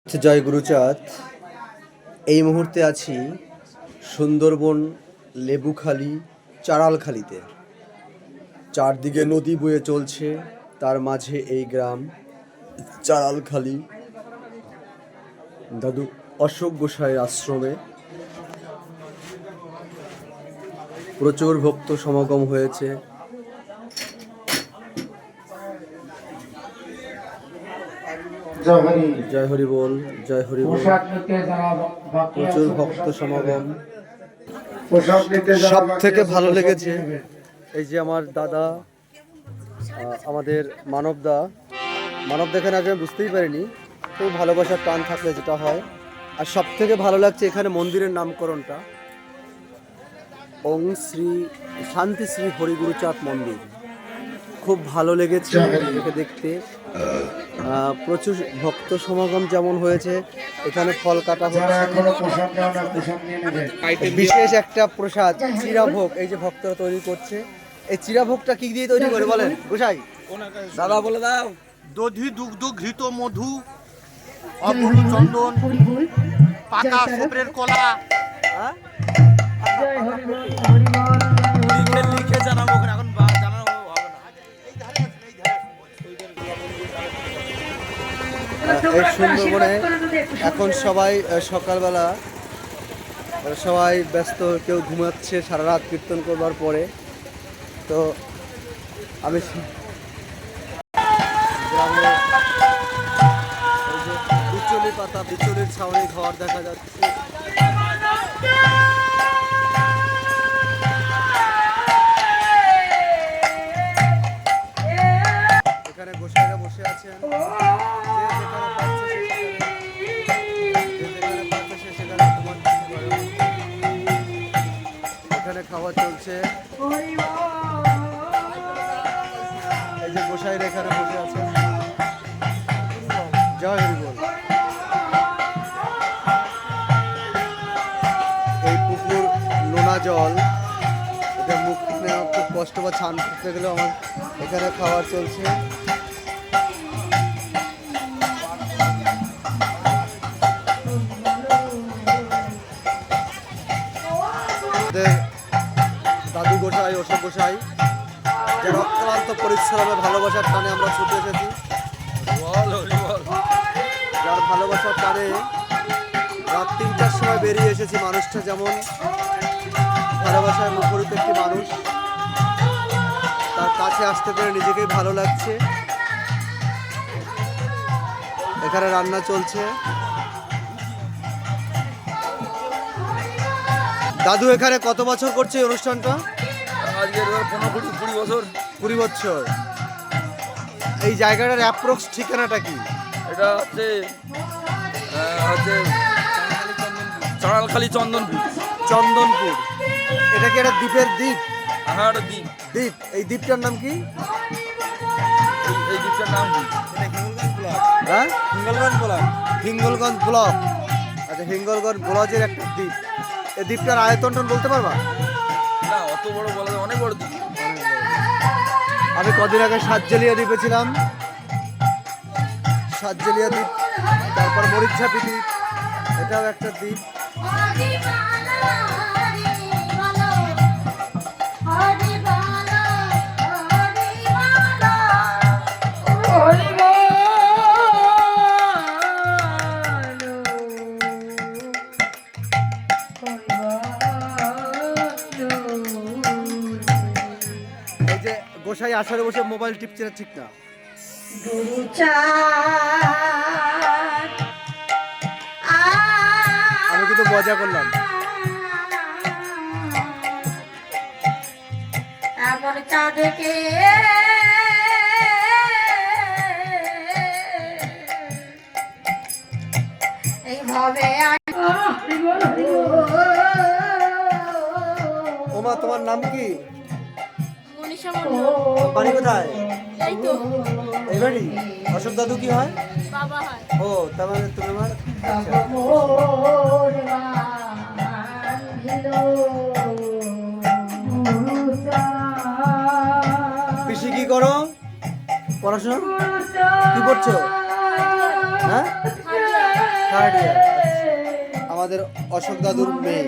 জয় গুরুচাঁদ। এই মুহূর্তে আছি সুন্দরবন লেবুখালী চারালখালীতে। চারদিকে নদী বয়ে চলছে, তার মাঝে এই গ্রাম চারালখালী। দাদু অশোক গোসাইয়ের আশ্রমে প্রচুর ভক্ত সমাগম হয়েছে। জয় হরি বল, জয় হরি বল। প্রচুর ভক্ত সমাগম। সব থেকে ভালো লেগেছে এই যে আমার দাদা, আমাদের মানবদা এখানে আগে বুঝতেই পারিনি, খুব ভালোবাসার টান থাকলে যেটা হয়। আর সব থেকে ভালো লাগছে এখানে মন্দিরের নামকরণটা, ওং শ্রী শান্তি শ্রী হরিগুরুচাঁদ মন্দির। খুব ভালো লেগেছে এটাকে দেখতে। প্রচুর ভক্ত সমাগম যেমন হয়েছে, এখানে ফল কাটা হচ্ছে। বিশেষ একটা প্রসাদ চিরাভোগ এই যে ভক্তরা তৈরি করছে। এই চিরাভোগটা কি দিয়ে তৈরি করে বলেন গোসাই? দাদা বলে দাও। দধি দুগ্ধ ঘৃত মধু অপূর্ব চন্দন পাকা সুপ্রের কলা। লিখে জানাবো এখন জানানো হবে না। এই সুন্দরবনে এখন সবাই সকালবেলা সবাই ব্যস্ত, কেউ ঘুমাচ্ছে সারা রাত কীর্তন করবার পরে। তো আমি গ্রামে বিচুলি পাতা, বিচুলির ছাউনি ঘর দেখা যাচ্ছে। এখানে গোসাইরা বসে আছেন, এখানে খাওয়া চলছে। এই যে গোসাইরা এখানে বসে আছেন। জয় হরি বল। এই পুকুর নোনা জল, এটা মুখ নেওয়া খুব কষ্ট, বা ছান করতে গেলেও আমার এখানে খাওয়া চলছে। দাদু গোসাই, অশোক গোসাই, যার অক্লান্ত পরিশ্রমে ভালোবাসার টানে আমরা ছুটে এসেছি। যার ভালোবাসার টানে রাত 3টার সময় বেরিয়ে এসেছি। মানুষটা যেমন ভালোবাসায় মুখরিত একটি মানুষ, তার কাছে আসতে পেরে নিজেকেই ভালো লাগছে। এখানে রান্না চলছে। দাদু এখানে কত বছর করছে এই অনুষ্ঠানটা? আজকে 15-20 বছর। 20 বছর। এই জায়গাটার অ্যাপ্রক্স ঠিকানাটা কি? এটা হচ্ছে চারালখালী চন্দনপুর। চন্দনপুর। এটা কি একটা দ্বীপের দ্বীপ? হ্যাঁ, একটা দ্বীপ। দ্বীপ। এই দ্বীপটার নাম কি? এই দ্বীপটার নাম কি? হ্যাঁ, হিঙ্গলগঞ্জ ব্লক। হিঙ্গলগঞ্জ ব্লক। আচ্ছা, হিঙ্গলগঞ্জ ব্লকের একটা দ্বীপ। এই দ্বীপটার আয়তনটা বলতে পারবা? না, অত বড় বলা যায়, অনেক বড় দ্বীপ। আমি কদিন আগে সাতজেলিয়া দ্বীপে ছিলাম। সাতজেলিয়া দ্বীপ, তারপর মরিচঝাপি দ্বীপ, এটাও একটা দ্বীপ। এই যে গোসাই আসরে বসে মোবাইল টিপছে না, ঠিক না। আমি কিন্তু মজা করলাম। এমন চাঁদকে এইভাবে ওমা, তোমার নাম কি? মনীষা বাড়ি কোথায়? এই তো এই বাড়ি। অশোক দাদু কি হয়? বাবা হয়। ও, তার মানে তুমি আমার। পিসি কি করো? পড়াশোনা কি করছো? হ্যাঁ, থার্ড ইয়ার। আমাদের অশোক দাদুর মেয়ে।